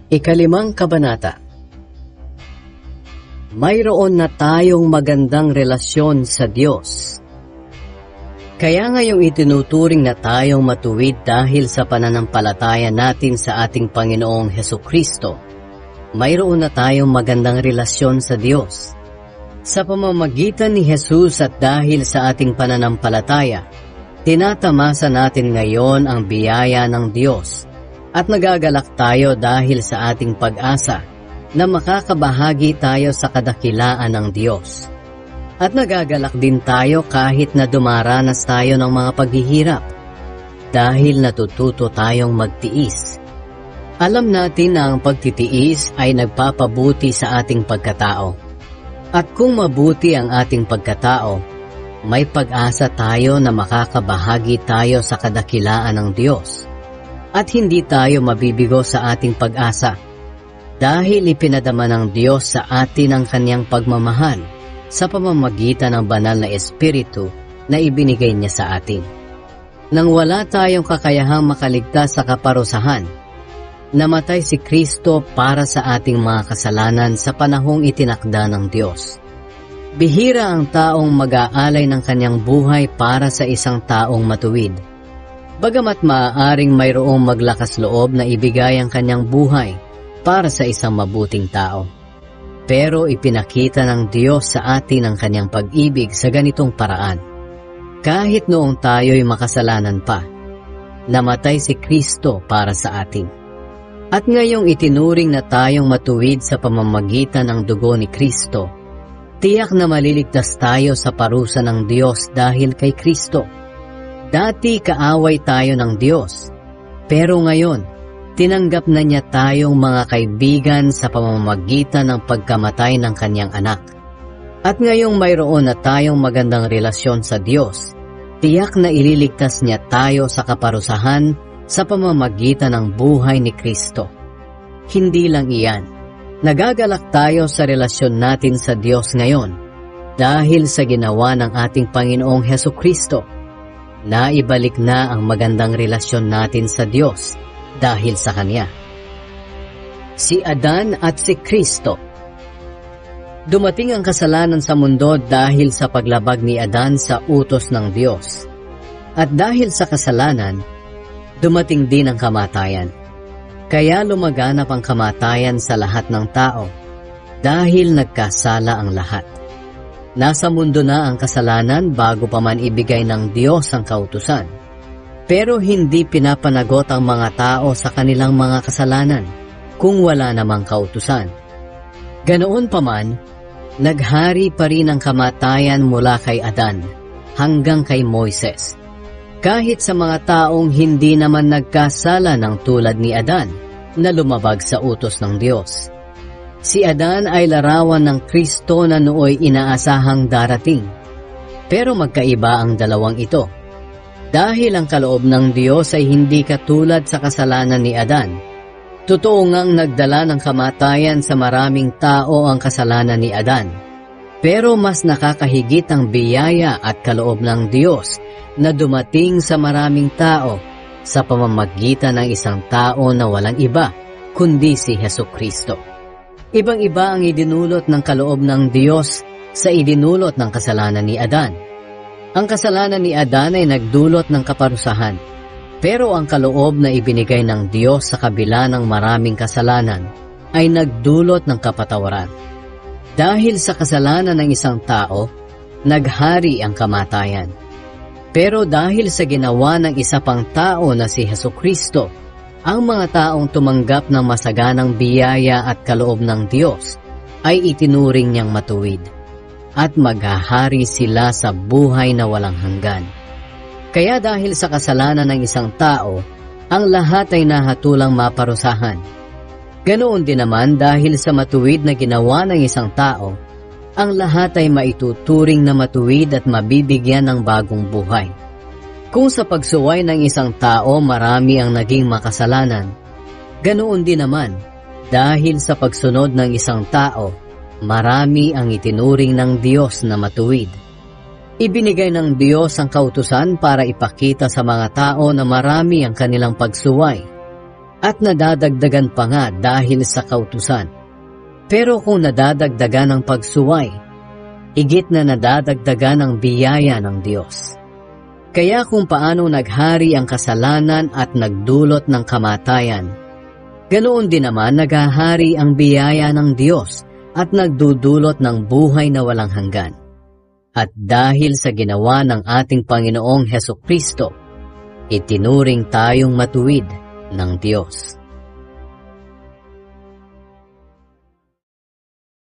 Ikalimang kabanata. Mayroon na tayong magandang relasyon sa Diyos. Kaya ngayong itinuturing na tayong matuwid dahil sa pananampalataya natin sa ating Panginoong Hesukristo. Mayroon na tayong magandang relasyon sa Diyos. Sa pamamagitan ni Jesus at dahil sa ating pananampalataya, tinatamasa natin ngayon ang biyaya ng Diyos at nagagalak tayo dahil sa ating pag-asa na makakabahagi tayo sa kadakilaan ng Diyos. At nagagalak din tayo kahit na dumaranas tayo ng mga paghihirap dahil natututo tayong magtiis. Alam natin na ang pagtitiis ay nagpapabuti sa ating pagkatao. At kung mabuti ang ating pagkatao, may pag-asa tayo na makakabahagi tayo sa kadakilaan ng Diyos. At hindi tayo mabibigo sa ating pag-asa dahil ipinadama ng Diyos sa atin ang kanyang pagmamahal sa pamamagitan ng banal na Espiritu na ibinigay niya sa atin. Nang wala tayong kakayahang makaligtas sa kaparusahan, namatay si Kristo para sa ating mga kasalanan sa panahong itinakda ng Diyos. Bihira ang taong mag-aalay ng kanyang buhay para sa isang taong matuwid. Bagamat maaaring mayroong maglakas loob na ibigay ang kanyang buhay para sa isang mabuting tao. Pero ipinakita ng Diyos sa atin ang kanyang pag-ibig sa ganitong paraan. Kahit noong tayo'y makasalanan pa, namatay si Kristo para sa atin. At ngayong itinuring na tayong matuwid sa pamamagitan ng dugo ni Kristo, tiyak na maliligtas tayo sa parusa ng Diyos dahil kay Kristo. Dati kaaway tayo ng Diyos, pero ngayon, tinanggap na niya tayong mga kaibigan sa pamamagitan ng pagkamatay ng kanyang anak. At ngayong mayroon na tayong magandang relasyon sa Diyos, tiyak na ililigtas niya tayo sa kaparusahan sa pamamagitan ng buhay ni Kristo. Hindi lang iyan, nagagalak tayo sa relasyon natin sa Diyos ngayon dahil sa ginawa ng ating Panginoong Hesukristo. Naibalik na ang magandang relasyon natin sa Diyos dahil sa Kanya. Si Adan at si Kristo. Dumating ang kasalanan sa mundo dahil sa paglabag ni Adan sa utos ng Diyos. At dahil sa kasalanan, dumating din ang kamatayan. Kaya lumaganap ang kamatayan sa lahat ng tao dahil nagkasala ang lahat. Nasa mundo na ang kasalanan bago pa man ibigay ng Diyos ang kautusan. Pero hindi pinapanagot ang mga tao sa kanilang mga kasalanan kung wala namang kautusan. Ganoon pa man, naghari pa rin ang kamatayan mula kay Adan hanggang kay Moises. Kahit sa mga taong hindi naman nagkasala ng tulad ni Adan na lumabag sa utos ng Diyos. Si Adan ay larawan ng Kristo na nooy inaasahang darating. Pero magkaiba ang dalawang ito. Dahil ang kaloob ng Diyos ay hindi katulad sa kasalanan ni Adan. Totoo ngang nagdala ng kamatayan sa maraming tao ang kasalanan ni Adan. Pero mas nakakahigit ang biyaya at kaloob ng Diyos na dumating sa maraming tao sa pamamagitan ng isang tao na walang iba, kundi si Hesukristo. Ibang-iba ang idinulot ng kaloob ng Diyos sa idinulot ng kasalanan ni Adan. Ang kasalanan ni Adan ay nagdulot ng kaparusahan, pero ang kaloob na ibinigay ng Diyos sa kabila ng maraming kasalanan ay nagdulot ng kapatawaran. Dahil sa kasalanan ng isang tao, naghari ang kamatayan. Pero dahil sa ginawa ng isa pang tao na si Hesukristo, ang mga taong tumanggap ng masaganang biyaya at kaloob ng Diyos ay itinuring niyang matuwid. At maghahari sila sa buhay na walang hanggan. Kaya dahil sa kasalanan ng isang tao, ang lahat ay nahatulang maparusahan. Ganoon din naman dahil sa matuwid na ginawa ng isang tao, ang lahat ay maituturing na matuwid at mabibigyan ng bagong buhay. Kung sa pagsuway ng isang tao marami ang naging makasalanan, ganoon din naman dahil sa pagsunod ng isang tao, marami ang itinuring ng Diyos na matuwid. Ibinigay ng Diyos ang kautusan para ipakita sa mga tao na marami ang kanilang pagsuway. at nadadagdagan pa nga dahil sa kautusan. Pero kung nadadagdagan ng pagsuway, higit na nadadagdagan ang biyaya ng Diyos. Kaya kung paano naghari ang kasalanan at nagdulot ng kamatayan, ganoon din naman naghahari ang biyaya ng Diyos at nagdudulot ng buhay na walang hanggan. At dahil sa ginawa ng ating Panginoong Hesukristo, itinuring tayong matuwid ng Diyos.